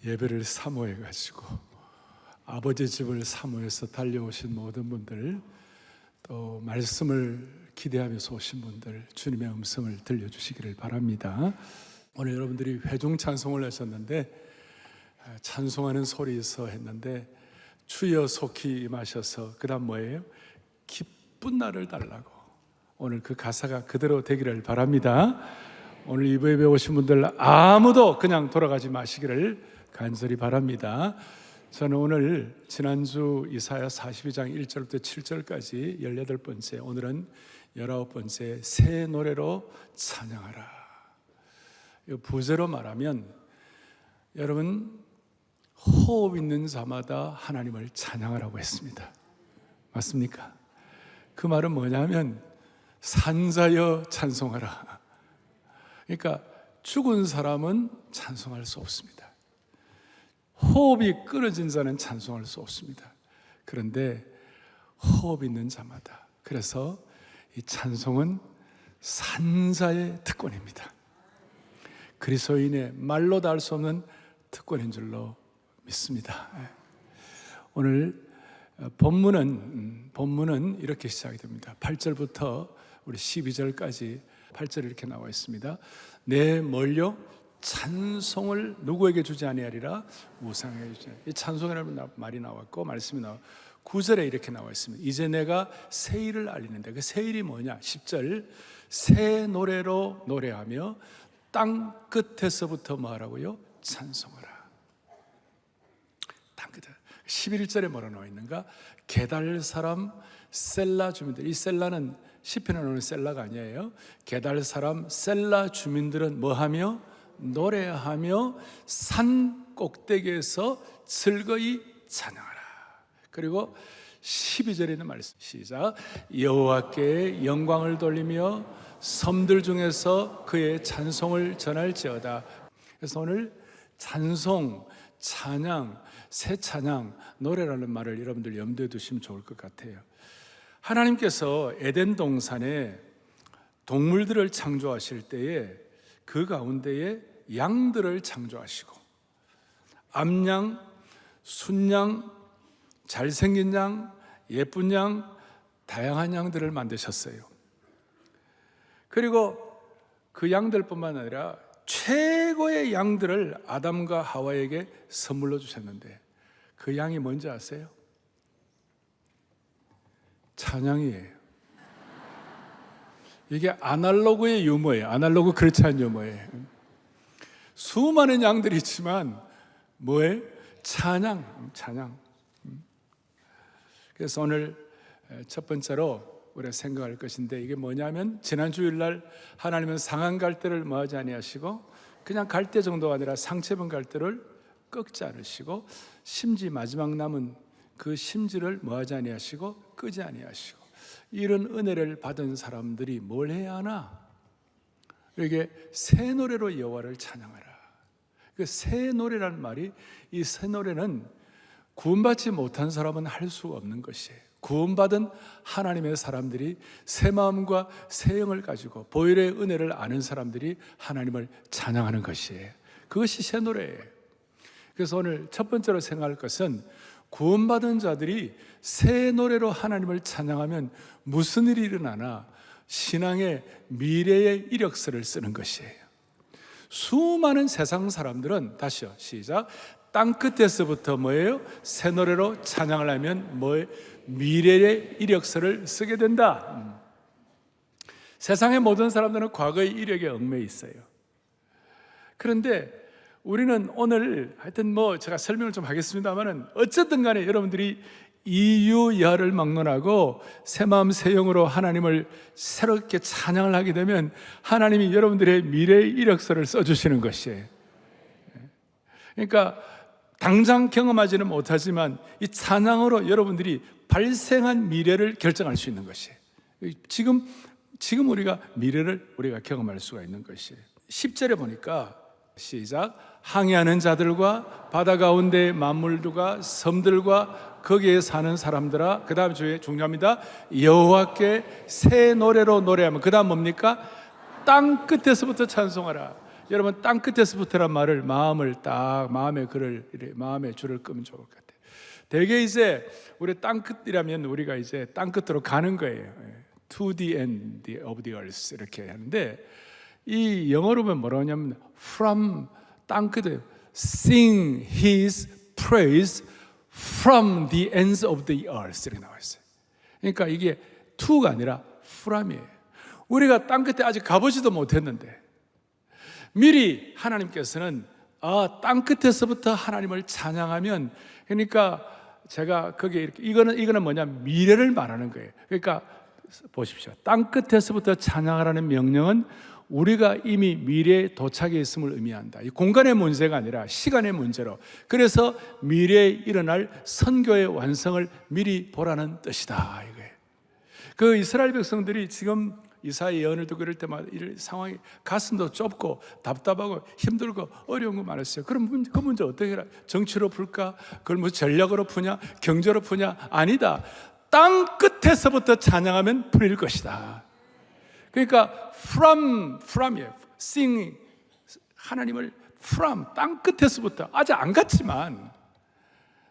예배를 사모해 가지고 아버지 집을 사모해서 달려오신 모든 분들, 또 말씀을 기대하면서 오신 분들, 주님의 음성을 들려주시기를 바랍니다. 오늘 여러분들이 회중 찬송을 하셨는데, 찬송하는 소리에서 했는데 주여 속히 임하셔서 그 다음 뭐예요? 기쁜 날을 달라고. 오늘 그 가사가 그대로 되기를 바랍니다. 오늘 이부 예배 오신 분들 아무도 그냥 돌아가지 마시기를 간절히 바랍니다. 저는 오늘 지난주 이사야 42장 1절부터 7절까지 18번째, 오늘은 19번째 새 노래로 찬양하라. 이 부제로 말하면 여러분, 호흡 있는 자마다 하나님을 찬양하라고 했습니다. 맞습니까? 그 말은 뭐냐면 산자여 찬송하라. 그러니까 죽은 사람은 찬송할 수 없습니다. 호흡이 끊어진 자는 찬송할 수 없습니다. 그런데 호흡 있는 자마다, 그래서 이 찬송은 산자의 특권입니다. 그리스도인의 말로 다 할 수 없는 특권인 줄로 믿습니다. 오늘 본문은 이렇게 시작이 됩니다. 8절부터 우리 12절까지 8절 이렇게 나와 있습니다. 내 멀려 찬송을 누구에게 주지 아니하리라? 우상에게 주지 아니하리라. 이 찬송이라는 말이 나왔고 말씀이 나와 9절에 이렇게 나와 있습니다. 이제 내가 새 일을 알리는데, 그 새 일이 뭐냐? 10절, 새 노래로 노래하며 땅 끝에서부터 뭐 하라고요? 찬송하라. 땅 끝에. 11절에 뭐라 나와 있는가? 게달 사람 셀라 주민들. 이 셀라는 시편에 나오는 셀라가 아니에요. 게달 사람 셀라 주민들은 뭐하며? 노래하며 산 꼭대기에서 즐거이 찬양하라. 그리고 12절에 있는 말씀, 시작. 여호와께 영광을 돌리며 섬들 중에서 그의 찬송을 전할지어다. 그래서 오늘 찬송, 찬양, 새 찬양, 노래라는 말을 여러분들 염두에 두시면 좋을 것 같아요. 하나님께서 에덴 동산에 동물들을 창조하실 때에 그 가운데에 양들을 창조하시고 암양, 순양, 잘생긴 양, 예쁜 양, 다양한 양들을 만드셨어요. 그리고 그 양들뿐만 아니라 최고의 양들을 아담과 하와에게 선물로 주셨는데, 그 양이 뭔지 아세요? 찬양이에요. 이게 아날로그의 유머예요. 아날로그 그렇지 않은 유머예요. 수많은 양들이 있지만 뭐예요? 찬양. 그래서 오늘 첫 번째로 우리가 생각할 것인데, 이게 뭐냐면 지난 주일날 하나님은 상한 갈대를 뭐하지 아니하시고 그냥 갈대 정도가 아니라 상처입은 갈대를 꺾지 않으시고 심지 마지막 남은 그 심지를 뭐하지 아니하시고 끄지 아니하시고, 이런 은혜를 받은 사람들이 뭘 해야 하나? 이게 새 노래로 여호와를 찬양하라. 그 새 노래라는 말이, 이 새 노래는 구원받지 못한 사람은 할 수 없는 것이에요. 구원받은 하나님의 사람들이 새 마음과 새 영을 가지고 보혈의 은혜를 아는 사람들이 하나님을 찬양하는 것이에요. 그것이 새 노래예요. 그래서 오늘 첫 번째로 생각할 것은, 구원받은 자들이 새 노래로 하나님을 찬양하면 무슨 일이 일어나나? 신앙의 미래의 이력서를 쓰는 것이에요. 수많은 세상 사람들은, 다시요, 시작. 땅 끝에서부터 뭐예요? 새 노래로 찬양을 하면 뭐예요? 미래의 이력서를 쓰게 된다. 세상의 모든 사람들은 과거의 이력에 얽매여 있어요. 그런데 우리는 오늘 하여튼 제가 설명을 좀 하겠습니다만은, 어쨌든 간에 여러분들이 이유야를 막론하고 새 마음 새 영으로 하나님을 새롭게 찬양을 하게 되면 하나님이 여러분들의 미래의 이력서를 써주시는 것이에요. 그러니까 당장 경험하지는 못하지만 이 찬양으로 여러분들이 발생한 미래를 결정할 수 있는 것이에요. 지금 우리가 미래를 우리가 경험할 수가 있는 것이에요. 10절에 보니까 시작. 항해하는 자들과 바다 가운데 만물들과 섬들과 거기에 사는 사람들아, 그 다음 주에 중요합니다. 여호와께 새 노래로 노래하면, 그 다음 뭡니까? 땅 끝에서부터 찬송하라. 여러분 땅 끝에서부터란 말을 마음의 줄을 끄면 좋을 것 같아요. 대개 이제 우리 땅 끝이라면 우리가 이제 땅 끝으로 가는 거예요. To the end of the earth 이렇게 하는데, 이 영어로 보면 뭐라고 하냐면 from 땅 끝에 sing his praise from the ends of the earth 이렇게 나와 있어요. 그러니까 이게 to가 아니라 from이에요. 우리가 땅 끝에 아직 가보지도 못했는데 미리 하나님께서는 땅 끝에서부터 하나님을 찬양하면, 그러니까 제가 거기에 이렇게 이거는 뭐냐, 미래를 말하는 거예요. 그러니까 보십시오. 땅 끝에서부터 찬양하라는 명령은 우리가 이미 미래에 도착해 있음을 의미한다. 이 공간의 문제가 아니라 시간의 문제로, 그래서 미래에 일어날 선교의 완성을 미리 보라는 뜻이다 이거예요. 그 이스라엘 백성들이 지금 이사야 예언을 듣고 이럴 때마다 이런 상황이 가슴도 좁고 답답하고 힘들고 어려운 거 많았어요. 그럼 그 문제 어떻게 해라? 정치로 풀까? 그걸 뭐 전략으로 푸냐? 경제로 푸냐? 아니다. 땅 끝에서부터 찬양하면 풀릴 것이다. 그러니까 from이에요. sing, 하나님을 from, 땅 끝에서부터, 아직 안 갔지만,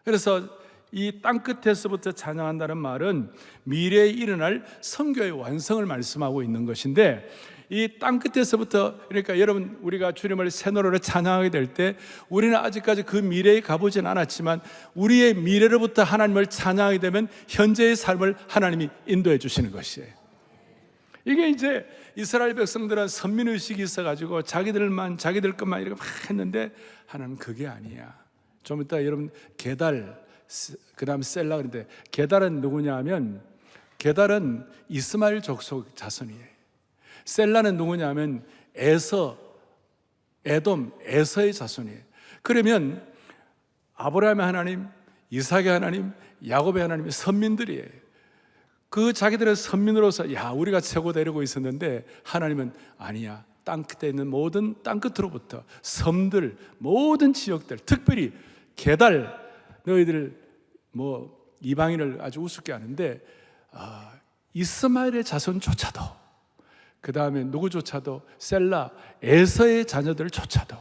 그래서 이 땅 끝에서부터 찬양한다는 말은 미래에 일어날 선교의 완성을 말씀하고 있는 것인데, 이 땅 끝에서부터, 그러니까 여러분 우리가 주님을 새 노래로 찬양하게 될 때 우리는 아직까지 그 미래에 가보진 않았지만 우리의 미래로부터 하나님을 찬양하게 되면 현재의 삶을 하나님이 인도해 주시는 것이에요. 이게 이제 이스라엘 백성들은 선민의식이 있어가지고 자기들 것만 이렇게 막 했는데, 하나님은 그게 아니야. 좀 이따 여러분 게달, 그 다음 셀라, 그런데 게달은 누구냐 하면, 게달은 이스마엘 족속 자손이에요. 셀라는 누구냐 하면 에서의 자손이에요. 그러면 아브라함의 하나님, 이삭의 하나님, 야곱의 하나님이 선민들이에요. 그 자기들의 선민으로서 우리가 최고다 이러고 있었는데, 하나님은 아니야. 땅 끝에 있는 모든 땅 끝으로부터 섬들, 모든 지역들, 특별히 게달, 너희들 이방인을 아주 우습게 하는데 이스마엘의 자손조차도, 그 다음에 누구조차도, 셀라, 에서의 자녀들조차도,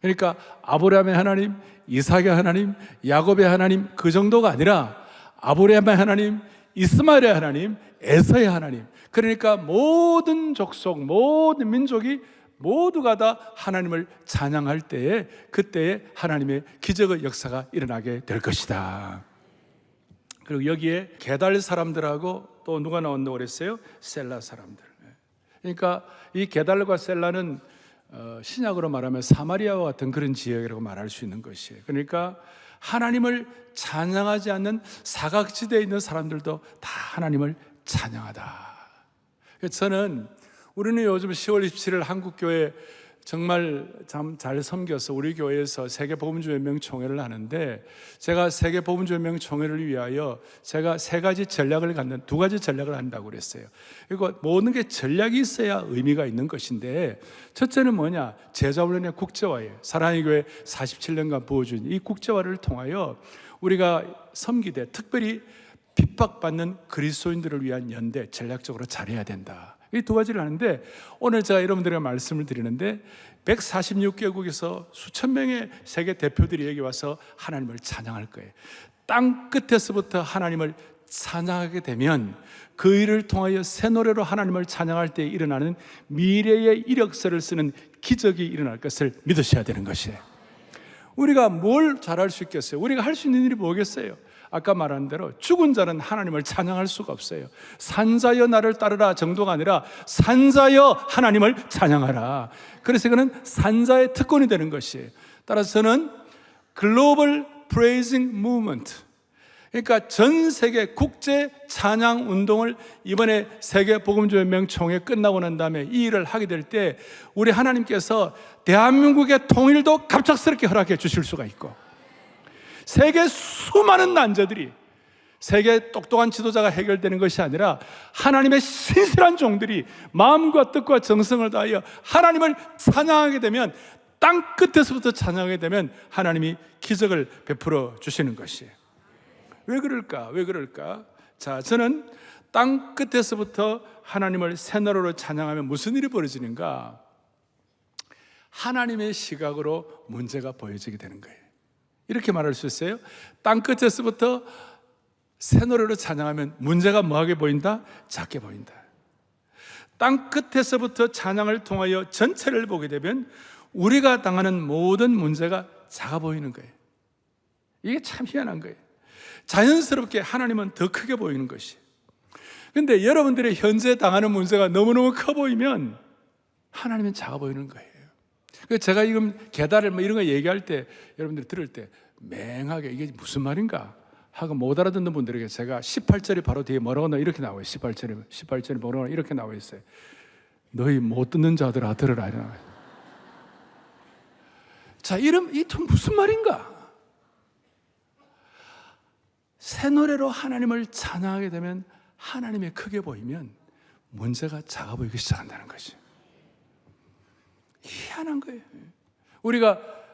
그러니까 아브라함의 하나님, 이삭의 하나님, 야곱의 하나님, 그 정도가 아니라 아브라함의 하나님, 이스마엘의 하나님, 에서의 하나님, 그러니까 모든 족속, 모든 민족이 모두가 다 하나님을 찬양할 때에, 그때에 하나님의 기적의 역사가 일어나게 될 것이다. 그리고 여기에 게달 사람들하고 또 누가 나온다고 그랬어요? 셀라 사람들. 그러니까 이 게달과 셀라는 신약으로 말하면 사마리아와 같은 그런 지역이라고 말할 수 있는 것이에요. 그러니까 하나님을 찬양하지 않는 사각지대에 있는 사람들도 다 하나님을 찬양하다. 저는 우리는 요즘 10월 27일 한국교회 정말 참 잘 섬겨서 우리 교회에서 세계복음주연맹총회를 하는데, 제가 세계복음주연맹총회를 위하여 제가 두 가지 전략을 한다고 그랬어요. 그리고 모든 게 전략이 있어야 의미가 있는 것인데, 첫째는 뭐냐? 제자훈련의 국제화예요. 사랑의 교회 47년간 부어준 이 국제화를 통하여 우리가 섬기되, 특별히 핍박받는 그리스도인들을 위한 연대, 전략적으로 잘해야 된다. 이 두 가지를 하는데, 오늘 제가 여러분들에게 말씀을 드리는데 146개국에서 수천 명의 세계 대표들이 여기 와서 하나님을 찬양할 거예요. 땅 끝에서부터 하나님을 찬양하게 되면 그 일을 통하여 새 노래로 하나님을 찬양할 때 일어나는 미래의 이력서를 쓰는 기적이 일어날 것을 믿으셔야 되는 것이에요. 우리가 뭘 잘할 수 있겠어요? 우리가 할 수 있는 일이 뭐겠어요? 아까 말한 대로 죽은 자는 하나님을 찬양할 수가 없어요. 산자여 나를 따르라 정도가 아니라 산자여 하나님을 찬양하라. 그래서 이거는 산자의 특권이 되는 것이에요. 따라서 저는 글로벌 프레이징 무브먼트, 그러니까 전 세계 국제 찬양 운동을 이번에 세계복음주연맹 총회 끝나고 난 다음에 이 일을 하게 될 때 우리 하나님께서 대한민국의 통일도 갑작스럽게 허락해 주실 수가 있고, 세계 수많은 난제들이 세계 똑똑한 지도자가 해결되는 것이 아니라 하나님의 신실한 종들이 마음과 뜻과 정성을 다하여 하나님을 찬양하게 되면, 땅 끝에서부터 찬양하게 되면 하나님이 기적을 베풀어 주시는 것이에요. 왜 그럴까? 자, 저는 땅 끝에서부터 하나님을 새 나라로 찬양하면 무슨 일이 벌어지는가? 하나님의 시각으로 문제가 보여지게 되는 거예요. 이렇게 말할 수 있어요. 땅끝에서부터 새 노래로 찬양하면 문제가 뭐하게 보인다? 작게 보인다. 땅끝에서부터 찬양을 통하여 전체를 보게 되면 우리가 당하는 모든 문제가 작아 보이는 거예요. 이게 참 희한한 거예요. 자연스럽게 하나님은 더 크게 보이는 것이. 근데 여러분들이 현재 당하는 문제가 너무너무 커 보이면 하나님은 작아 보이는 거예요. 그래서 제가 지금 계달을 이런 거 얘기할 때 여러분들이 들을 때 맹하게 이게 무슨 말인가 하고 못 알아듣는 분들에게 제가 18절이 바로 뒤에 뭐라고 이렇게 나와요. 18절이 뭐라고 이렇게 나와 있어요. 너희 못 듣는 자들아 들으라. 자, 이 무슨 말인가? 새 노래로 하나님을 찬양하게 되면 하나님의 크게 보이면 문제가 작아 보이기 시작한다는 것이 희한한 거예요.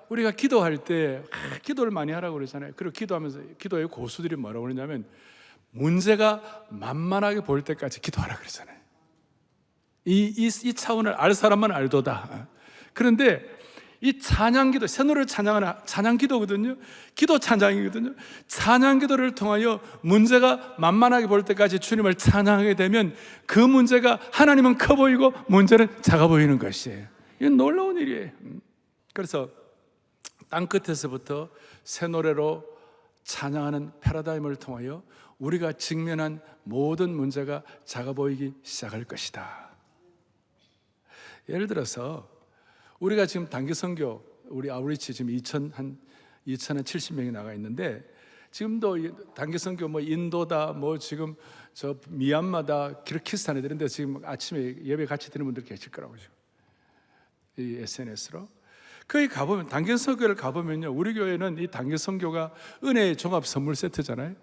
우리가 기도할 때 기도를 많이 하라고 그러잖아요. 그리고 기도하면서 기도의 고수들이 뭐라고 그러냐면 문제가 만만하게 보일 때까지 기도하라 그러잖아요. 이 차원을 알 사람만 알도다. 그런데 이 찬양기도, 새 노래를 찬양하는 찬양기도거든요. 기도 찬양이거든요. 찬양기도를 통하여 문제가 만만하게 보일 때까지 주님을 찬양하게 되면 그 문제가 하나님은 커 보이고 문제는 작아 보이는 것이에요. 이건 놀라운 일이에요. 그래서 땅끝에서부터 새 노래로 찬양하는 패러다임을 통하여 우리가 직면한 모든 문제가 작아 보이기 시작할 것이다. 예를 들어서 우리가 지금 단기 선교, 우리 아우리치 지금 2,070명이 나가 있는데 지금도 단기 선교 인도다, 지금 저 미얀마다, 키르기스탄 애들인데 지금 아침에 예배 같이 드는 분들 계실 거라고 지금 이 SNS로 거기 가보면 단기 선교를 가보면요, 우리 교회는 이 단기 선교가 은혜의 종합 선물 세트잖아요.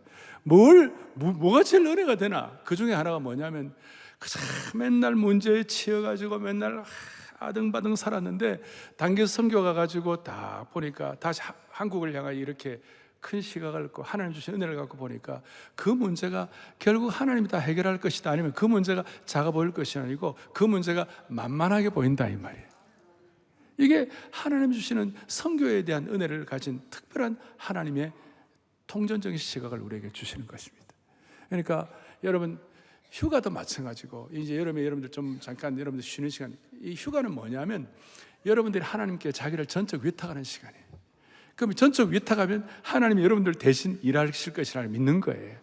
뭐가 제일 은혜가 되나? 그 중에 하나가 뭐냐면 맨날 문제에 치여가지고 맨날 아등바등 살았는데 단기 선교 가가지고 다 보니까 다시 한국을 향하여 이렇게 큰 시각을 갖고 하나님 주신 은혜를 갖고 보니까 그 문제가 결국 하나님이 다 해결할 것이다, 아니면 그 문제가 작아 보일 것이 아니고 그 문제가 만만하게 보인다, 이 말이에요. 이게 하나님 주시는 선교에 대한 은혜를 가진 특별한 하나님의 통전적인 시각을 우리에게 주시는 것입니다. 그러니까 여러분, 휴가도 마찬가지고 이제 여러분들 좀 잠깐 여러분들 쉬는 시간, 이 휴가는 뭐냐면 여러분들이 하나님께 자기를 전적 위탁하는 시간이에요. 그럼 전적 위탁하면 하나님이 여러분들 대신 일하실 것이라 믿는 거예요.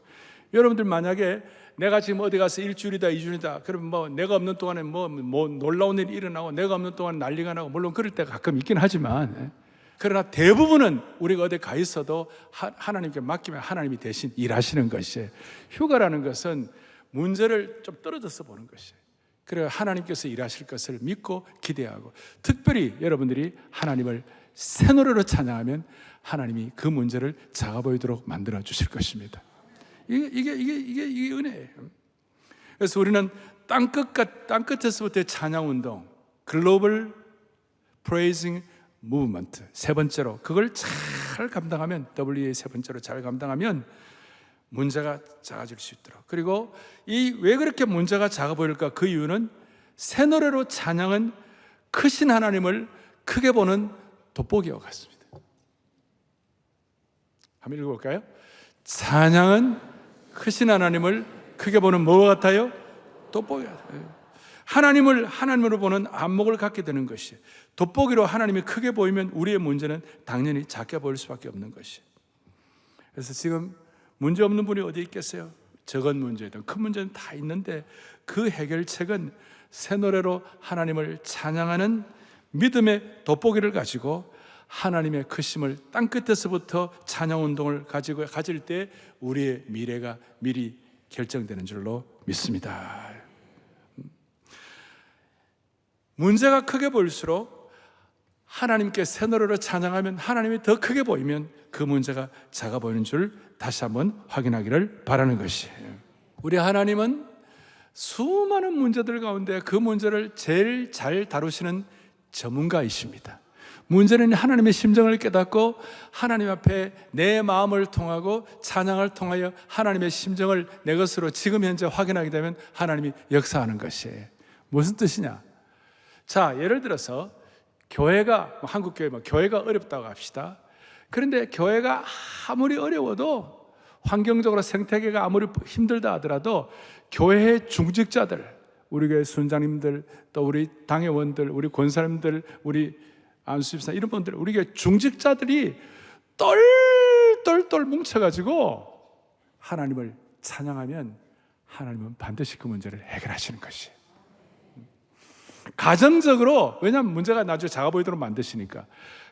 여러분들 만약에 내가 지금 어디 가서 일주일이다 2주일이다 그러면 내가 없는 동안에 놀라운 일이 일어나고 내가 없는 동안 난리가 나고, 물론 그럴 때가 가끔 있긴 하지만, 그러나 대부분은 우리가 어디 가 있어도 하나님께 맡기면 하나님이 대신 일하시는 것이에요. 휴가라는 것은 문제를 좀 떨어져서 보는 것이에요. 그래서 하나님께서 일하실 것을 믿고 기대하고, 특별히 여러분들이 하나님을 새 노래로 찬양하면 하나님이 그 문제를 작아 보이도록 만들어 주실 것입니다. 이게 은혜예요. 그래서 우리는 땅끝에서부터의 찬양 운동, 글로벌 프레이징 무브먼트, 세 번째로 그걸 잘 감당하면, WA 세 번째로 잘 감당하면 문제가 작아질 수 있도록. 그리고 왜 그렇게 문제가 작아 보일까? 그 이유는 새 노래로 찬양은 크신 하나님을 크게 보는 돋보기와 같습니다. 한번 읽어볼까요? 찬양은 크신 하나님을 크게 보는 뭐와 같아요? 돋보기와 같아요. 하나님으로 보는 안목을 갖게 되는 것이, 돋보기로 하나님이 크게 보이면 우리의 문제는 당연히 작게 보일 수밖에 없는 것이. 그래서 지금 문제 없는 분이 어디 있겠어요? 적은 문제든 큰 문제는 다 있는데 그 해결책은 새 노래로 하나님을 찬양하는 믿음의 돋보기를 가지고 하나님의 크심을 땅끝에서부터 찬양운동을 가질 때 우리의 미래가 미리 결정되는 줄로 믿습니다. 문제가 크게 보일수록 하나님께 새 노래로 찬양하면 하나님이 더 크게 보이면 그 문제가 작아 보이는 줄 다시 한번 확인하기를 바라는 것이에요. 우리 하나님은 수많은 문제들 가운데 그 문제를 제일 잘 다루시는 전문가이십니다. 문제는 하나님의 심정을 깨닫고 하나님 앞에 내 마음을 통하고 찬양을 통하여 하나님의 심정을 내 것으로 지금 현재 확인하게 되면 하나님이 역사하는 것이에요. 무슨 뜻이냐? 자, 예를 들어서 교회가 한국 교회 교회가 어렵다고 합시다. 그런데 교회가 아무리 어려워도 환경적으로 생태계가 아무리 힘들다 하더라도 교회의 중직자들, 우리 교회 순장님들, 또 우리 당회원들, 우리 권사님들, 우리 안수집사 이런 분들, 우리 교회 중직자들이 똘똘똘 뭉쳐가지고 하나님을 찬양하면 하나님은 반드시 그 문제를 해결하시는 것이에요. 가정적으로, 왜냐하면 문제가 나중에 작아 보이도록 만드시니까.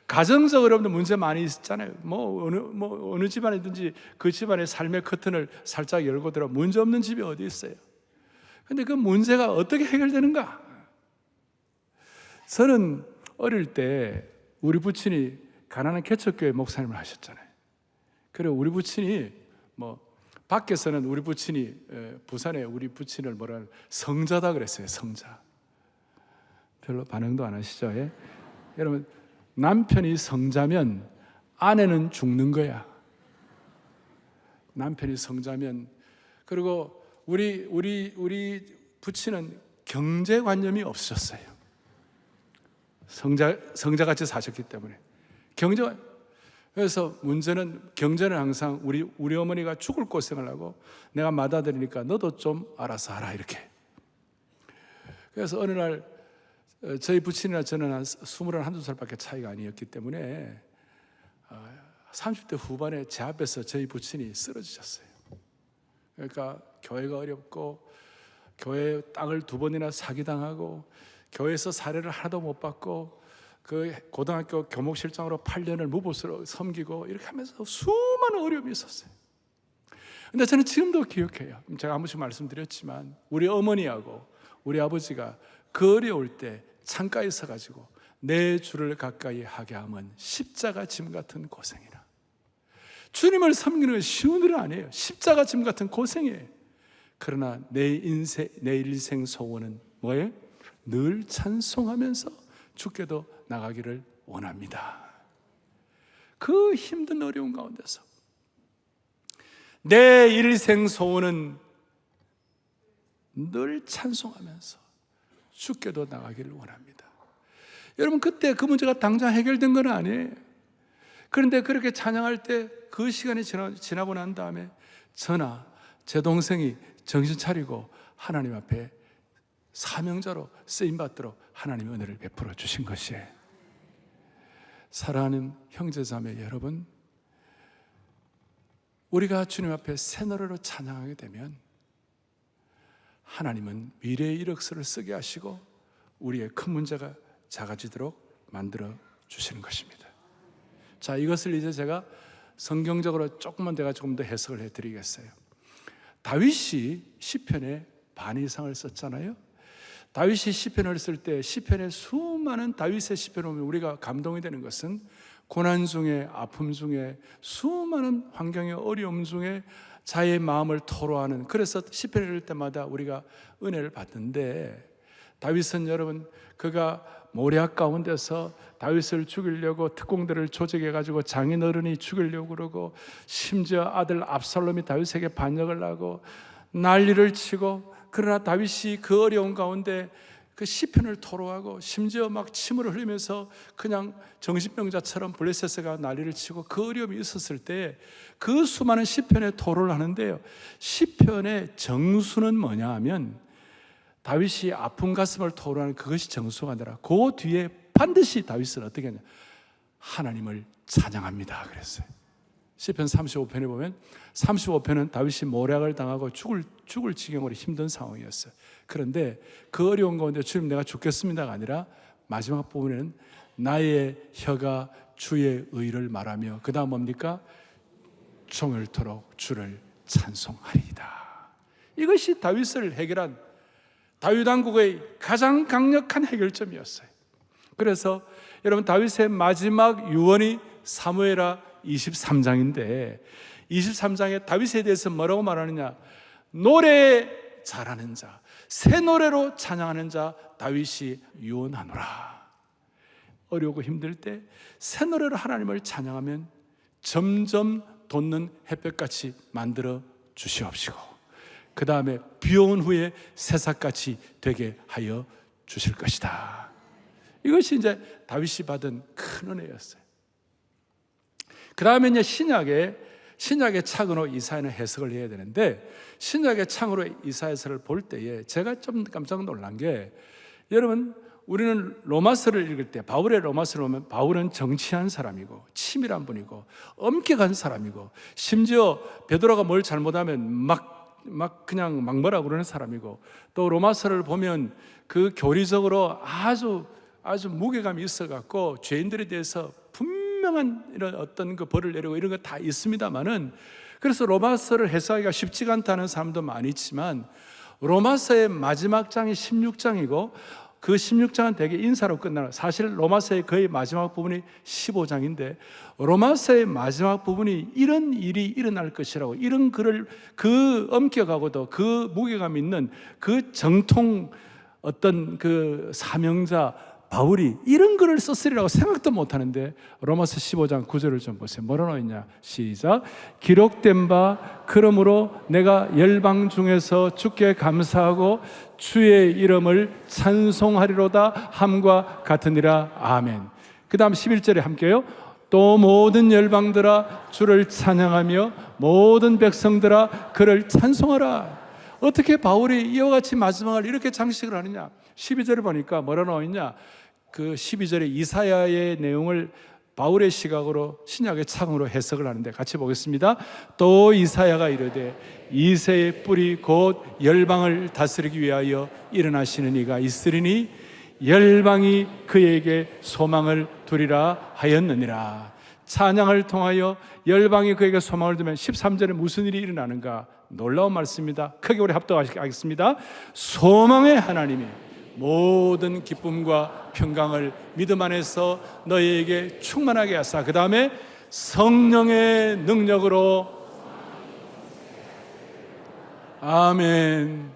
가정적으로 문제 많이 있잖아요. 어느 집안이든지 그 집안의 삶의 커튼을 살짝 열고 들어 문제 없는 집이 어디 있어요? 근데 그 문제가 어떻게 해결되는가? 저는 어릴 때 우리 부친이 가난한 개척교회 목사님을 하셨잖아요. 그리고 우리 부친이 밖에서는 우리 부친이 부산에 우리 부친을 성자다 그랬어요. 성자. 별로 반응도 안 하시죠? 예? 여러분, 남편이 성자면 아내는 죽는 거야. 남편이 성자면. 그리고 우리 부친은 경제관념이 없으셨어요. 성자같이 사셨기 때문에. 그래서 문제는, 경제는 항상 우리 어머니가 죽을 고생을 하고 내가 맏아들이니까 너도 좀 알아서 하라 이렇게. 그래서 어느 날 저희 부친이나 저는 한 21~22살밖에 차이가 아니었기 때문에 30대 후반에 제 앞에서 저희 부친이 쓰러지셨어요. 그러니까 교회가 어렵고 교회 땅을 2번이나 사기당하고 교회에서 사례를 하나도 못 받고 그 고등학교 교목실장으로 8년을 무보수로 섬기고 이렇게 하면서 수많은 어려움이 있었어요. 근데 저는 지금도 기억해요. 제가 한 번씩 말씀드렸지만 우리 어머니하고 우리 아버지가 그 어려울 때 창가에 서가지고 내 주를 가까이 하게 하면 십자가 짐 같은 고생이라. 주님을 섬기는 건 쉬운 일은 아니에요. 십자가 짐 같은 고생이에요. 그러나 내 일생 소원은 뭐예요? 늘 찬송하면서 주께도 나가기를 원합니다. 그 힘든 어려운 가운데서 내 일생 소원은 늘 찬송하면서 주께도 나가기를 원합니다. 여러분, 그때 그 문제가 당장 해결된 건 아니에요. 그런데 그렇게 찬양할 때 그 시간이 지나고 난 다음에 저나 제 동생이 정신 차리고 하나님 앞에 사명자로 쓰임받도록 하나님의 은혜를 베풀어 주신 것이에요. 사랑하는 형제자매 여러분, 우리가 주님 앞에 새 노래로 찬양하게 되면 하나님은 미래의 이력서를 쓰게 하시고 우리의 큰 문제가 작아지도록 만들어 주시는 것입니다. 자, 이것을 이제 제가 성경적으로 조금만 제가 조금 더 해석을 해드리겠어요. 다윗이 시편에 반 이상을 썼잖아요. 다윗이 시편을 쓸 때 시편의 수많은 다윗의 시편을 보면 우리가 감동이 되는 것은 고난 중에, 아픔 중에, 수많은 환경의 어려움 중에 자의 마음을 토로하는, 그래서 시편을 읽을 때마다 우리가 은혜를 받는데, 다윗은 여러분, 그가 모략 가운데서 다윗을 죽이려고 특공대를 조직해가지고 장인어른이 죽이려고 그러고, 심지어 아들 압살롬이 다윗에게 반역을 하고 난리를 치고, 그러나 다윗이 그 어려운 가운데 그 시편을 토로하고 심지어 막 침을 흘리면서 그냥 정신병자처럼 블레셋가 난리를 치고 그 어려움이 있었을 때 그 수많은 시편의 토로를 하는데요, 시편의 정수는 뭐냐 하면 다윗이 아픈 가슴을 토로하는 그것이 정수가 아니라 그 뒤에 반드시 다윗은 어떻게 하냐, 하나님을 찬양합니다 그랬어요. 시편 35편에 보면 35편은 다윗이 모략을 당하고 죽을 지경으로 힘든 상황이었어요. 그런데 그 어려운 가운데 주님 내가 죽겠습니다가 아니라 마지막 부분에는 나의 혀가 주의 의를 말하며, 그 다음 뭡니까? 종일토록 주를 찬송하리이다. 이것이 다윗을 해결한 다윗 왕국의 가장 강력한 해결점이었어요. 그래서 여러분, 다윗의 마지막 유언이 사무엘하 23장인데 23장에 다윗에 대해서 뭐라고 말하느냐, 노래 잘하는 자, 새 노래로 찬양하는 자 다윗이 유언하노라. 어려우고 힘들 때 새 노래로 하나님을 찬양하면 점점 돋는 햇볕같이 만들어 주시옵시고, 그 다음에 비 온 후에 새싹같이 되게 하여 주실 것이다. 이것이 이제 다윗이 받은 큰 은혜였어요. 그 다음에 이제 신약의 창으로 이사야는 해석을 해야 되는데, 신약의 창으로 이사야서를 볼 때에 제가 좀 깜짝 놀란 게, 여러분 우리는 로마서를 읽을 때 바울의 로마서를 보면 바울은 정치한 사람이고 치밀한 분이고 엄격한 사람이고, 심지어 베드로가 뭘 잘못하면 막 그냥 막 뭐라 그러는 사람이고, 또 로마서를 보면 그 교리적으로 아주 무게감이 있어갖고 죄인들에 대해서 분명한 이런 어떤 그 벌을 내리고 이런 거 다 있습니다만은, 그래서 로마서를 해석하기가 쉽지가 않다는 사람도 많이 있지만, 로마서의 마지막 장이 16장이고 그 16장은 대개 인사로 끝나는, 사실 로마서의 거의 마지막 부분이 15장인데 로마서의 마지막 부분이 이런 일이 일어날 것이라고, 이런 글을 그 엄격하고도 그 무게감 있는 그 정통 어떤 그 사명자 바울이 이런 글을 썼으리라고 생각도 못하는데, 로마서 15장 9절을 좀 보세요. 뭐라 나있냐? 시작. 기록된 바 그러므로 내가 열방 중에서 주께 감사하고 주의 이름을 찬송하리로다 함과 같으니라. 아멘. 그 다음 11절에 함께요. 또 모든 열방들아 주를 찬양하며 모든 백성들아 그를 찬송하라. 어떻게 바울이 이와 같이 마지막을 이렇게 장식을 하느냐? 12절을 보니까 뭐라 나와있냐? 그 12절의 이사야의 내용을 바울의 시각으로 신약의 창으로 해석을 하는데, 같이 보겠습니다. 또 이사야가 이르되 이새의 뿌리 곧 열방을 다스리기 위하여 일어나시는 이가 있으리니 열방이 그에게 소망을 두리라 하였느니라. 찬양을 통하여 열방이 그에게 소망을 두면 13절에 무슨 일이 일어나는가? 놀라운 말씀입니다. 크게 우리 합독하겠습니다. 소망의 하나님이 모든 기쁨과 평강을 믿음 안에서 너희에게 충만하게 하사, 그 다음에 성령의 능력으로. 아멘.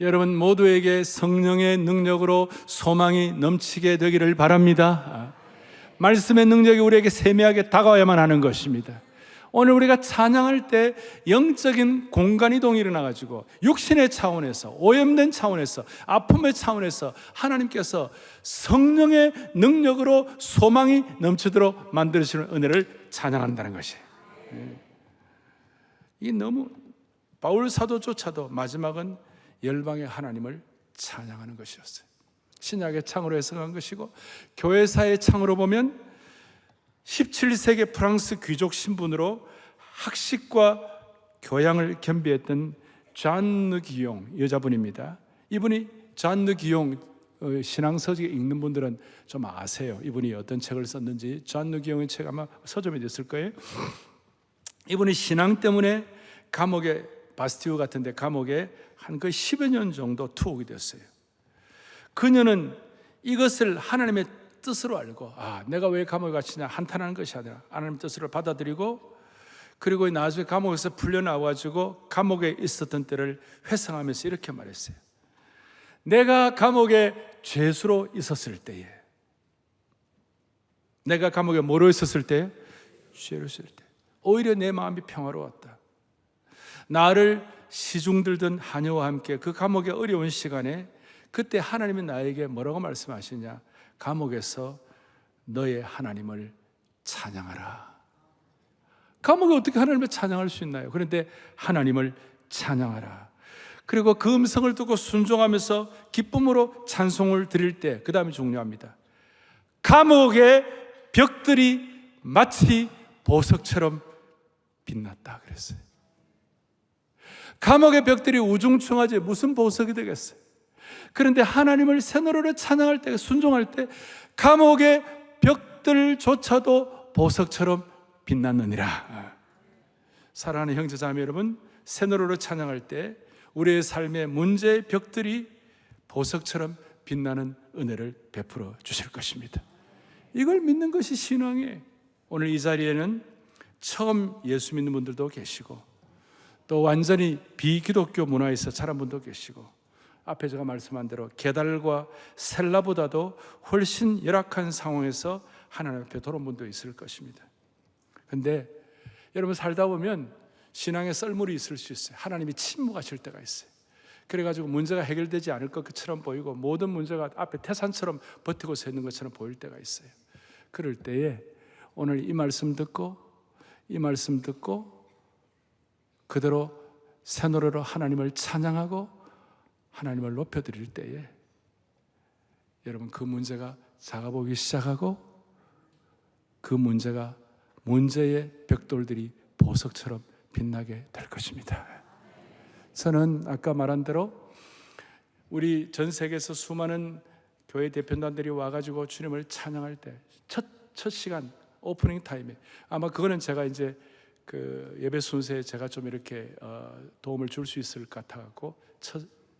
여러분 모두에게 성령의 능력으로 소망이 넘치게 되기를 바랍니다. 말씀의 능력이 우리에게 세미하게 다가와야만 하는 것입니다. 오늘 우리가 찬양할 때 영적인 공간이동이 일어나가지고 육신의 차원에서, 오염된 차원에서, 아픔의 차원에서 하나님께서 성령의 능력으로 소망이 넘치도록 만드시는 은혜를 찬양한다는 것이에요. 이게 너무, 바울 사도조차도 마지막은 열방의 하나님을 찬양하는 것이었어요. 신약의 창으로 해석한 것이고, 교회사의 창으로 보면 17세기 프랑스 귀족 신분으로 학식과 교양을 겸비했던 잔느 기용 여자분입니다. 이분이 잔느 기용 신앙서적 읽는 분들은 좀 아세요. 이분이 어떤 책을 썼는지. 잔느 기용의 책 아마 서점에 있을 거예요. 이분이 신앙 때문에 감옥에, 바스티우 같은데 감옥에 한 거의 10여 년 정도 투옥이 됐어요. 그녀는 이것을 하나님의 뜻으로 알고, 내가 왜 감옥에 갇히냐, 한탄하는 것이 아니라 하나님의 뜻을 받아들이고, 그리고 나중에 감옥에서 풀려나와가지고 감옥에 있었던 때를 회상하면서 이렇게 말했어요. 내가 감옥에 죄수로 있었을 때에, 내가 감옥에 뭐로 있었을 때? 죄로 있을 때 오히려 내 마음이 평화로웠다. 나를 시중들던 하녀와 함께 그 감옥의 어려운 시간에, 그때 하나님이 나에게 뭐라고 말씀하시냐? 감옥에서 너의 하나님을 찬양하라. 감옥에 어떻게 하나님을 찬양할 수 있나요? 그런데 하나님을 찬양하라. 그리고 그 음성을 듣고 순종하면서 기쁨으로 찬송을 드릴 때, 그 다음에 중요합니다. 감옥의 벽들이 마치 보석처럼 빛났다 그랬어요. 감옥의 벽들이 우중충하지 무슨 보석이 되겠어요? 그런데 하나님을 새노래로 찬양할 때, 순종할 때 감옥의 벽들조차도 보석처럼 빛났느니라. 사랑하는 형제자매 여러분, 새노래로 찬양할 때 우리의 삶의 문제의 벽들이 보석처럼 빛나는 은혜를 베풀어 주실 것입니다. 이걸 믿는 것이 신앙이에요. 오늘 이 자리에는 처음 예수 믿는 분들도 계시고, 또 완전히 비기독교 문화에서 자란 분도 계시고, 앞에 제가 말씀한 대로 게달과 셀라보다도 훨씬 열악한 상황에서 하나님 앞에 돌아온 분도 있을 것입니다. 그런데 여러분 살다 보면 신앙에 썰물이 있을 수 있어요. 하나님이 침묵하실 때가 있어요. 그래가지고 문제가 해결되지 않을 것처럼 보이고 모든 문제가 앞에 태산처럼 버티고 서 있는 것처럼 보일 때가 있어요. 그럴 때에 오늘 이 말씀 듣고 그대로 새 노래로 하나님을 찬양하고 하나님을 높여드릴 때에 여러분 그 문제가 작아 보이기 시작하고 그 문제가 문제의 벽돌들이 보석처럼 빛나게 될 것입니다. 저는 아까 말한 대로 우리 전 세계에서 수많은 교회 대표단들이 와가지고 주님을 찬양할 때 첫 시간 오프닝 타임에 아마 그거는 제가 이제 그 예배 순서에 제가 좀 이렇게 도움을 줄 수 있을 것 같아갖고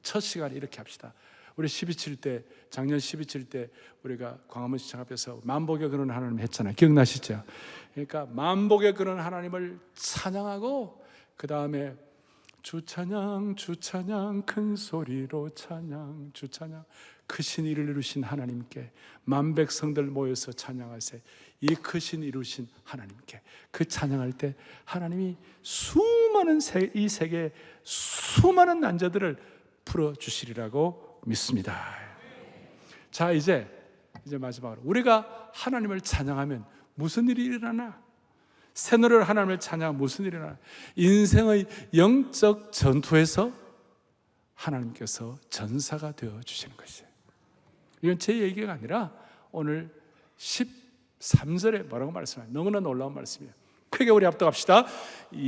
첫 시간 이렇게 합시다. 우리 12칠 때 작년 12칠 때 우리가 광화문 시청 앞에서 만복의 근원 하나님 했잖아요. 기억나시죠? 그러니까 만복의 근원 하나님을 찬양하고 그 다음에 주 찬양 주 찬양 큰 소리로 찬양 주 찬양 크신 일을 이루신 하나님께 만백성들 모여서 찬양하세. 이 크신 이루신 하나님께 그 찬양할 때 하나님이 수많은 이 세계의 수많은 난제들을 풀어주시리라고 믿습니다. 자, 이제 마지막으로 우리가 하나님을 찬양하면 무슨 일이 일어나나? 새 노래로 하나님을 찬양하면 무슨 일이 일어나나? 인생의 영적 전투에서 하나님께서 전사가 되어 주시는 것이에요. 이건 제 얘기가 아니라 오늘 13절에 뭐라고 말씀해요? 너무나 놀라운 말씀이에요. 크게 우리 합독합시다.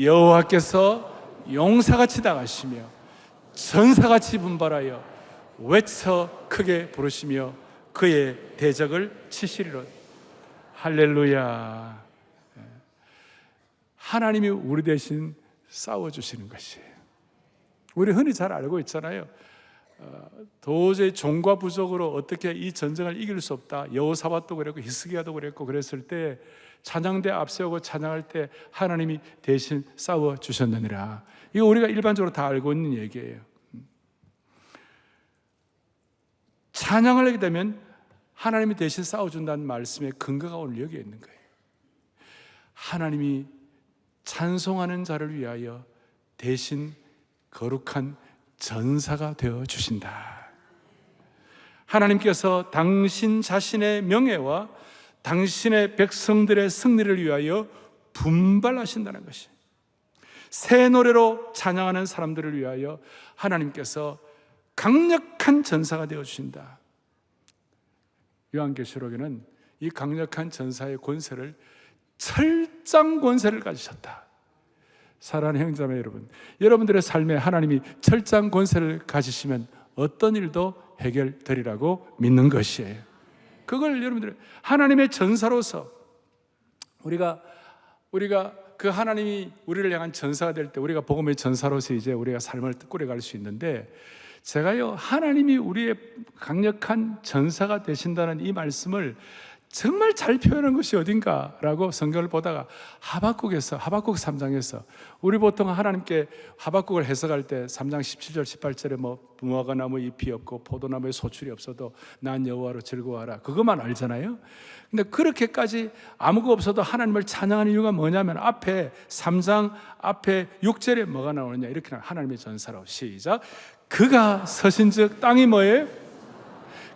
여호와께서 용사같이 나가시며 전사같이 분발하여 외쳐 크게 부르시며 그의 대적을 치시리로다. 할렐루야. 하나님이 우리 대신 싸워주시는 것이에요. 우리 흔히 잘 알고 있잖아요. 도저히 종과 부족으로 어떻게 이 전쟁을 이길 수 없다. 여호사밧도 그랬고 히스기야도 그랬고 그랬을 때 찬양대 앞세우고 찬양할 때 하나님이 대신 싸워주셨느니라. 이거 우리가 일반적으로 다 알고 있는 얘기예요. 찬양을 하게 되면 하나님이 대신 싸워준다는 말씀의 근거가 오늘 여기에 있는 거예요. 하나님이 찬송하는 자를 위하여 대신 거룩한 전사가 되어 주신다. 하나님께서 당신 자신의 명예와 당신의 백성들의 승리를 위하여 분발하신다는 것이, 새 노래로 찬양하는 사람들을 위하여 하나님께서 강력한 전사가 되어 주신다. 요한계시록에는 이 강력한 전사의 권세를 철장 권세를 가지셨다. 사랑하는 형제자매 여러분, 여러분들의 삶에 하나님이 철장 권세를 가지시면 어떤 일도 해결되리라고 믿는 것이에요. 그걸 여러분들 하나님의 전사로서 우리가 그 하나님이 우리를 향한 전사가 될 때 우리가 복음의 전사로서 이제 우리가 삶을 꾸려갈 수 있는데, 제가요 하나님이 우리의 강력한 전사가 되신다는 이 말씀을 정말 잘 표현한 것이 어딘가라고 성경을 보다가 하박국 3장에서 우리 보통 하나님께 하박국을 해석할 때 3장 17절 18절에 뭐 무화과나무 잎이 없고 포도나무에 소출이 없어도 난 여호와로 즐거워하라, 그것만 알잖아요. 근데 그렇게까지 아무것도 없어도 하나님을 찬양하는 이유가 뭐냐면 앞에 3장 앞에 6절에 뭐가 나오느냐, 이렇게 나와요. 하나님의 전사로 시작. 그가 서신즉 땅이 뭐예요?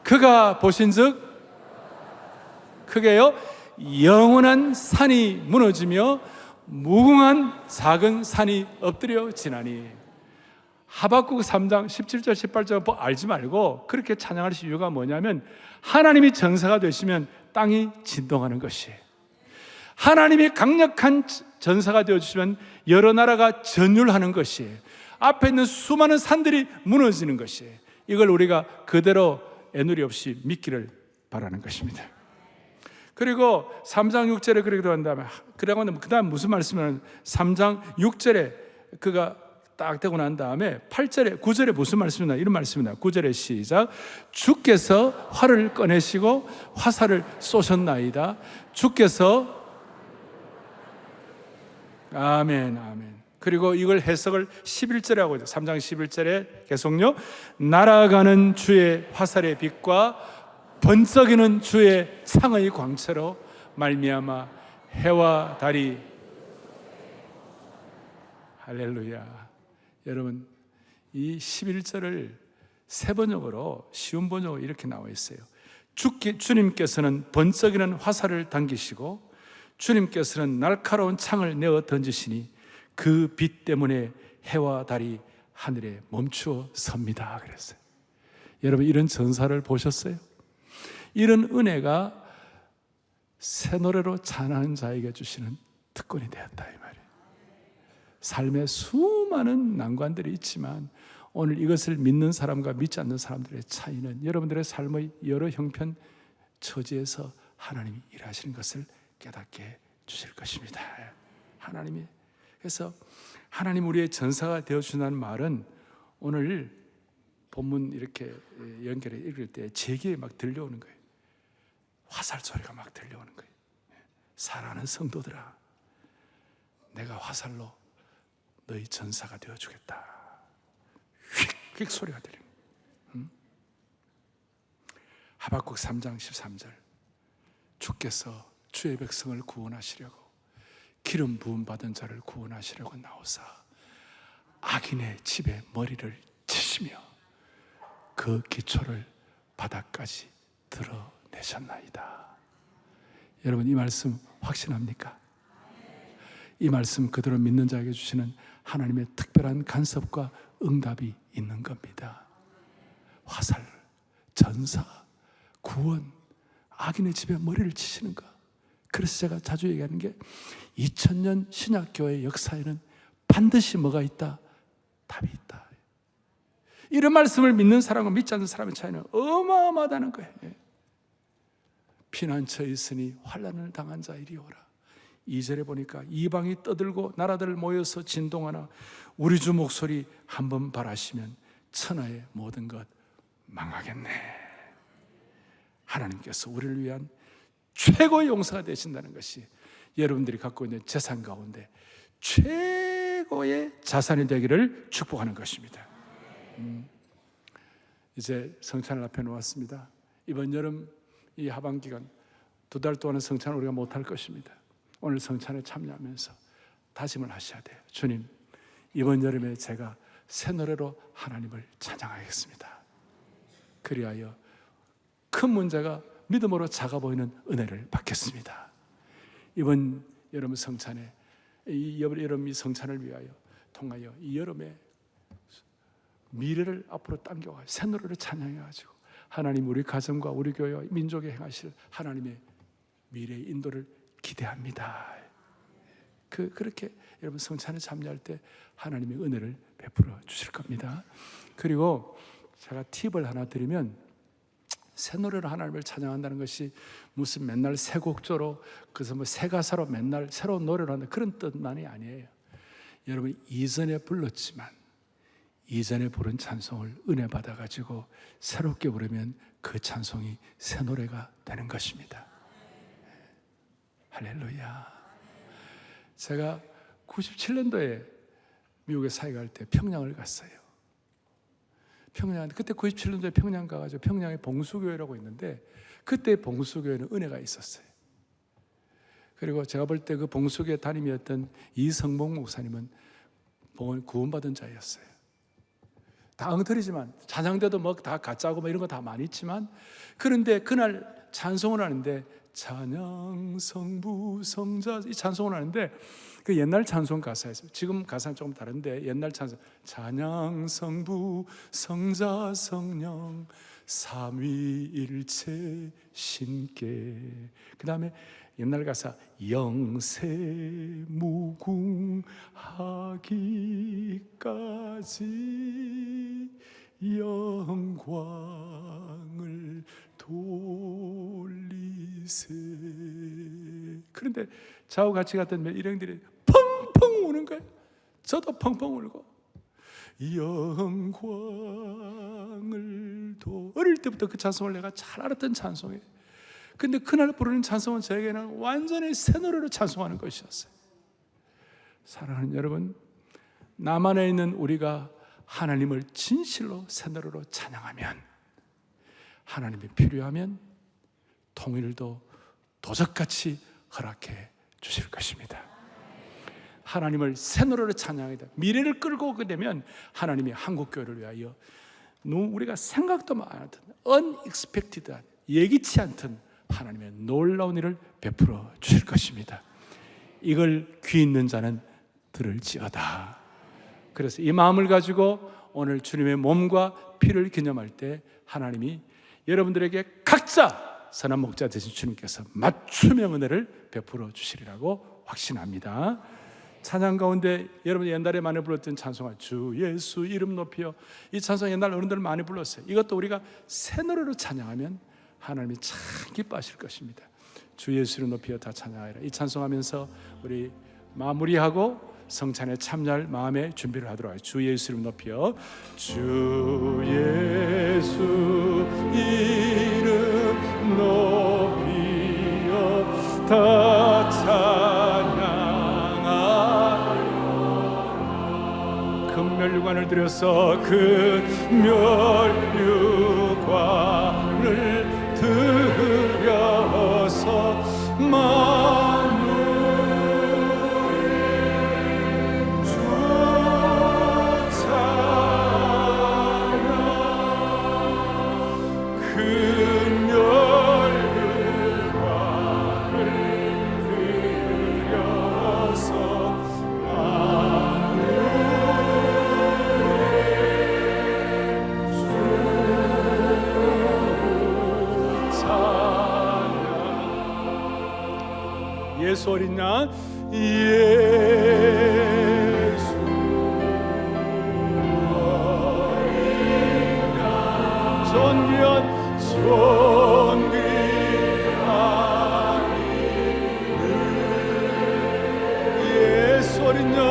그가 보신즉 크게요 영원한 산이 무너지며 무궁한 작은 산이 엎드려 지나니. 하박국 3장 17절 18절 알지 말고 그렇게 찬양하실 이유가 뭐냐면 하나님이 전사가 되시면 땅이 진동하는 것이에요. 하나님이 강력한 전사가 되어주시면 여러 나라가 전율하는 것이에요. 앞에 있는 수많은 산들이 무너지는 것이에요. 이걸 우리가 그대로 애누리 없이 믿기를 바라는 것입니다. 그리고 3장 6절에 그러기도 한 다음에, 그러고 그 다음 무슨 말씀이냐면 3장 6절에 그가 딱 되고 난 다음에 8절에 9절에 무슨 말씀이나 이런 말씀이나 9절에 시작. 주께서 활을 꺼내시고 화살을 쏘셨나이다. 주께서 아멘 아멘. 그리고 이걸 해석을 11절에 하고 있어요. 3장 11절에 계속요. 날아가는 주의 화살의 빛과 번쩍이는 주의 창의 광채로 말미암아 해와 달이. 할렐루야. 여러분, 이 11절을 세 번역으로, 쉬운 번역으로 이렇게 나와 있어요. 주님께서는 번쩍이는 화살을 당기시고 주님께서는 날카로운 창을 내어 던지시니 그 빛 때문에 해와 달이 하늘에 멈추어 섭니다. 그랬어요. 여러분, 이런 전사를 보셨어요? 이런 은혜가 새 노래로 찬양하는 자에게 주시는 특권이 되었다, 이 말이에요. 삶에 수많은 난관들이 있지만 오늘 이것을 믿는 사람과 믿지 않는 사람들의 차이는 여러분들의 삶의 여러 형편 처지에서 하나님이 일하시는 것을 깨닫게 주실 것입니다. 하나님이, 그래서 하나님 우리의 전사가 되어주는 말은 오늘 본문 이렇게 연결해 읽을 때 제게 막 들려오는 거예요. 화살 소리가 막 들려오는 거예요. 사랑하는 성도들아, 내가 화살로 너희 전사가 되어주겠다. 휙휙 소리가 들려요. 하박국 3장 13절, 주께서 주의 백성을 구원하시려고 기름 부음 받은 자를 구원하시려고 나오사 악인의 집에 머리를 치시며 그 기초를 바닥까지 드러내셨나이다. 여러분, 이 말씀 확신합니까? 이 말씀 그대로 믿는 자에게 주시는 하나님의 특별한 간섭과 응답이 있는 겁니다. 화살, 전사, 구원, 악인의 집에 머리를 치시는 것. 그래서 제가 자주 얘기하는 게 2000년 신약교회의 역사에는 반드시 뭐가 있다? 답이 있다. 이런 말씀을 믿는 사람과 믿지 않는 사람의 차이는 어마어마하다는 거예요. 피난처에 있으니 환난을 당한 자 이리 오라. 2절에 보니까 이방이 떠들고 나라들 모여서 진동하나 우리 주 목소리 한번 발하시면 천하의 모든 것 망하겠네. 하나님께서 우리를 위한 최고의 용서가 되신다는 것이 여러분들이 갖고 있는 재산 가운데 최고의 자산이 되기를 축복하는 것입니다. 이제 성찬을 앞에 놓았습니다. 이번 여름 이 하반기간 2달 동안은 성찬을 우리가 못할 것입니다. 오늘 성찬에 참여하면서 다짐을 하셔야 돼요. 주님, 이번 여름에 제가 새 노래로 하나님을 찬양하겠습니다. 그리하여 큰 문제가 믿음으로 작아 보이는 은혜를 받겠습니다. 이번 여름 성찬에, 이 여름 이 성찬을 위하여 통하여 이 여름에 미래를 앞으로 당겨가 새 노래를 찬양해가지고 하나님 우리 가정과 우리 교회와 민족에 행하실 하나님의 미래의 인도를 기대합니다. 그렇게 여러분 성찬에 참여할 때 하나님의 은혜를 베풀어 주실 겁니다. 그리고 제가 팁을 하나 드리면, 새 노래로 하나님을 찬양한다는 것이 무슨 맨날 새 곡조로 그래서 뭐 새 가사로 맨날 새로운 노래를 한다 그런 뜻만이 아니에요. 여러분이 이전에 불렀지만 이전에 부른 찬송을 은혜 받아가지고 새롭게 부르면 그 찬송이 새 노래가 되는 것입니다. 할렐루야. 제가 97년도에 미국에 사회 갈 때 평양을 갔어요. 그때 97년도에 평양 가가지고 평양에 봉수교회라고 있는데 그때 봉수교회는 은혜가 있었어요. 그리고 제가 볼 때 그 봉수교회 담임이었던 이성봉 목사님은 구원받은 자였어요. 다 엉터리지만 찬양대도 뭐 다 가짜고 뭐 이런 거 다 많이 있지만, 그런데 그날 찬송을 하는데 찬양 성부 성자 이 찬송을 하는데 그 옛날 찬송 가사였어요. 지금 가사는 조금 다른데 옛날 찬송 찬양 성부 성자 성령 삼위일체 신께, 그 다음에 옛날 가사 영세 무궁하기까지 영광을 돌리세. 그런데 저하고 같이 갔던 일행들이 펑펑 우는 거예요. 저도 펑펑 울고 영광을 어릴 때부터 그 찬송을 내가 잘 알았던 찬송이에요. 근데 그날 부르는 찬송은 저에게는 완전히 새 노래로 찬송하는 것이었어요. 사랑하는 여러분, 나만에 있는 우리가 하나님을 진실로 새 노래로 찬양하면, 하나님이 필요하면 통일도 도적같이 허락해 주실 것입니다. 하나님을 새 노래로 찬양하다. 미래를 끌고 오게 되면 하나님이 한국교회를 위하여 우리가 생각도 못하던 unexpected, 예기치 않던 하나님의 놀라운 일을 베풀어 주실 것입니다. 이걸 귀 있는 자는 들을지어다. 그래서 이 마음을 가지고 오늘 주님의 몸과 피를 기념할 때 하나님이 여러분들에게 각자 선한 목자 되신 주님께서 맞춤의 은혜를 베풀어 주시리라고 확신합니다. 찬양 가운데 여러분 옛날에 많이 불렀던 찬송가 주 예수 이름 높여, 이 찬송 옛날 어른들 많이 불렀어요. 이것도 우리가 새 노래로 찬양하면 하나님이 참 기뻐하실 것입니다. 주 예수 이름 높여 다 찬양하리라. 이 찬송하면서 우리 마무리하고 성찬에 참여할 마음의 준비를 하도록 하겠습니다. 주 예수 이름 높여, 주 예수 이름 높여 다 찬양하리라. 금면류관을 들여서 금면류관을 들여서 예수 어린 양 예수 어린 양 존귀한 존귀한 예수 어린 양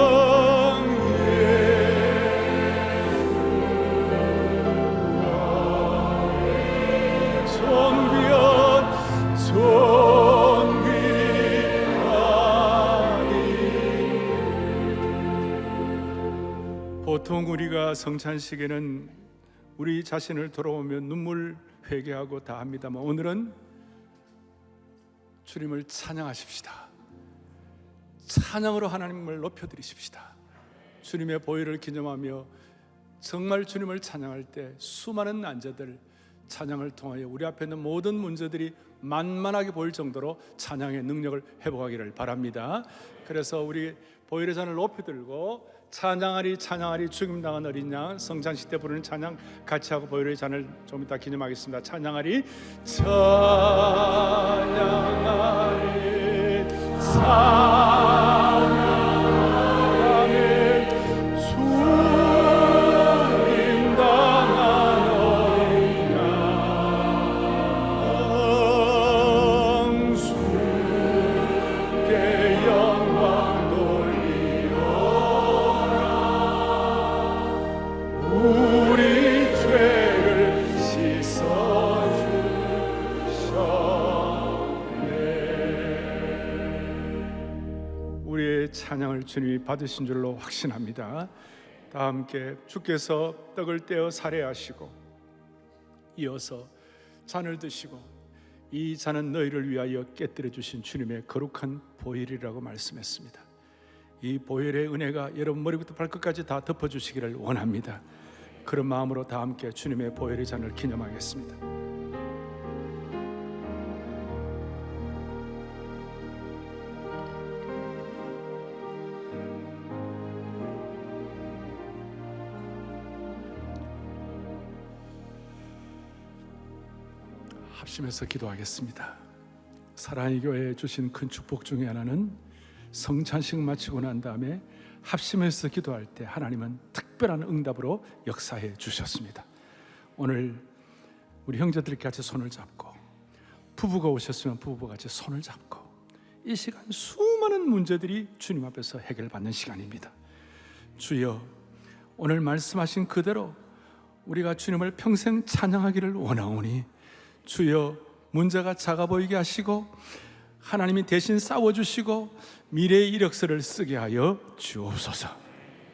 보통 우리가 성찬식에는 우리 자신을 돌아보며 눈물 회개하고 다 합니다만 오늘은 주님을 찬양하십시다. 찬양으로 하나님을 높여드리십시다. 주님의 보혈을 기념하며 정말 주님을 찬양할 때 수많은 난제들, 찬양을 통하여 우리 앞에 있는 모든 문제들이 만만하게 보일 정도로 찬양의 능력을 회복하기를 바랍니다. 그래서 우리 보혈의 잔을 높이 들고 찬양하리 찬양하리 죽임당한 어린 양, 성찬식 때 부르는 찬양 같이 하고 보혈의 잔을 좀 이따 기념하겠습니다. 찬양하리 찬양하리 찬양하리 죽임당한 어린 양 주께 영광 우리 죄를 씻어주셨네. 우리의 찬양을 주님이 받으신 줄로 확신합니다. 다 함께 주께서 떡을 떼어 살해하시고 이어서 잔을 드시고 이 잔은 너희를 위하여 깨뜨려 주신 주님의 거룩한 보혈이라고 말씀했습니다. 이 보혈의 은혜가 여러분 머리부터 발끝까지 다 덮어주시기를 원합니다. 그런 마음으로 다 함께 주님의 보혈의 잔을 기념하겠습니다. 합심해서 기도하겠습니다. 사랑의 교회에 주신 큰 축복 중에 하나는 성찬식 마치고 난 다음에 합심해서 기도할 때 하나님은 특별한 응답으로 역사해 주셨습니다. 오늘 우리 형제들이 같이 손을 잡고, 부부가 오셨으면 부부가 같이 손을 잡고, 이 시간 수많은 문제들이 주님 앞에서 해결받는 시간입니다. 주여, 오늘 말씀하신 그대로 우리가 주님을 평생 찬양하기를 원하오니 주여, 문제가 작아 보이게 하시고 하나님이 대신 싸워주시고 미래의 이력서를 쓰게 하여 주옵소서.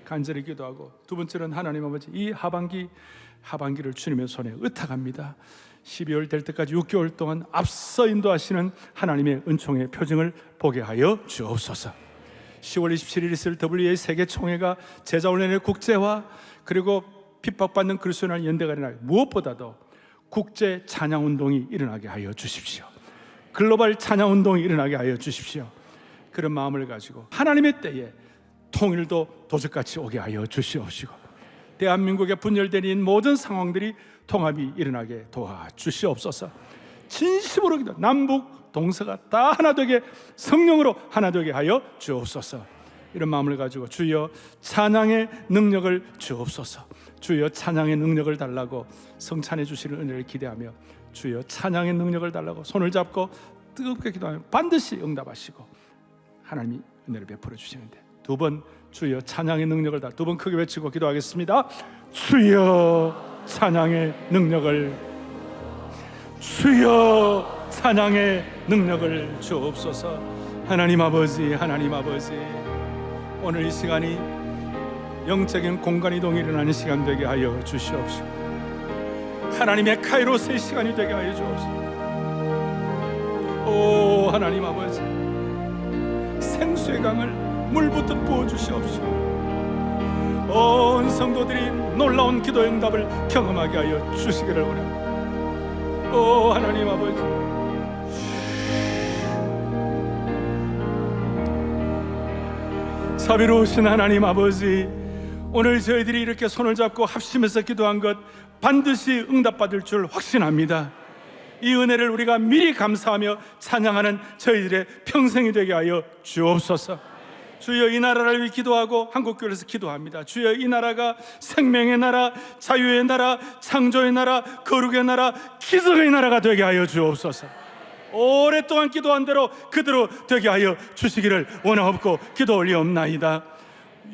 간절히 기도하고, 두 번째는 하나님 아버지, 이 하반기를 주님의 손에 의탁합니다. 12월 될 때까지 6개월 동안 앞서 인도하시는 하나님의 은총의 표징을 보게 하여 주옵소서. 10월 27일 있을 WA 세계총회가 제자훈련의 국제화, 그리고 핍박받는 그리스도인을 연대가 일어나게, 무엇보다도 국제 찬양운동이 일어나게 하여 주십시오. 글로벌 찬양운동이 일어나게 하여 주십시오. 그런 마음을 가지고 하나님의 때에 통일도 도적같이 오게 하여 주시옵시고, 대한민국의 분열된 모든 상황들이 통합이 일어나게 도와주시옵소서. 진심으로 기도, 남북 동서가 다 하나 되게, 성령으로 하나 되게 하여 주옵소서. 이런 마음을 가지고 주여 찬양의 능력을 주옵소서. 주여 찬양의 능력을 달라고 성찬해 주시는 은혜를 기대하며, 주여 찬양의 능력을 달라고 손을 잡고 뜨겁게 기도하면 반드시 응답하시고 하나님이 은혜를 베풀어 주시는데, 두 번 주여 찬양의 능력을 달라, 두 번 크게 외치고 기도하겠습니다. 주여 찬양의 능력을, 주여 찬양의 능력을 주옵소서. 하나님 아버지, 하나님 아버지, 오늘 이 시간이 영적인 공간 이동이 일어나는 시간 되게 하여 주시옵시고, 하나님의 카이로스의 시간이 되게 하여 주옵시고, 오 하나님 아버지, 생수의 강을 물붓듯 부어주시옵시고, 온 성도들이 놀라운 기도 응답을 경험하게 하여 주시기를 원합니다. 오 하나님 아버지, 자비로우신 하나님 아버지, 오늘 저희들이 이렇게 손을 잡고 합심해서 기도한 것 반드시 응답받을 줄 확신합니다. 이 은혜를 우리가 미리 감사하며 찬양하는 저희들의 평생이 되게 하여 주옵소서. 주여 이 나라를 위해 기도하고 한국교회에서 기도합니다. 주여 이 나라가 생명의 나라, 자유의 나라, 창조의 나라, 거룩의 나라, 기적의 나라가 되게 하여 주옵소서. 오랫동안 기도한 대로 그대로 되게 하여 주시기를 원하옵고 기도 올리옵나이다.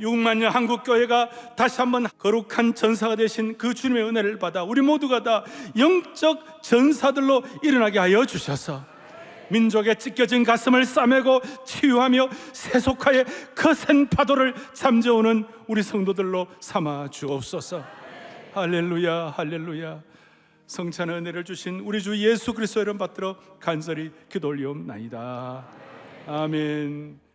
6만 년 한국교회가 다시 한번 거룩한 전사가 되신 그 주님의 은혜를 받아 우리 모두가 다 영적 전사들로 일어나게 하여 주셔서 민족의 찢겨진 가슴을 싸매고 치유하며 세속화의 거센 파도를 잠재우는 우리 성도들로 삼아 주옵소서. 할렐루야, 할렐루야. 성찬의 은혜를 주신 우리 주 예수 그리스도의 이름 받들어 간절히 기도 올리옵나이다. 아멘.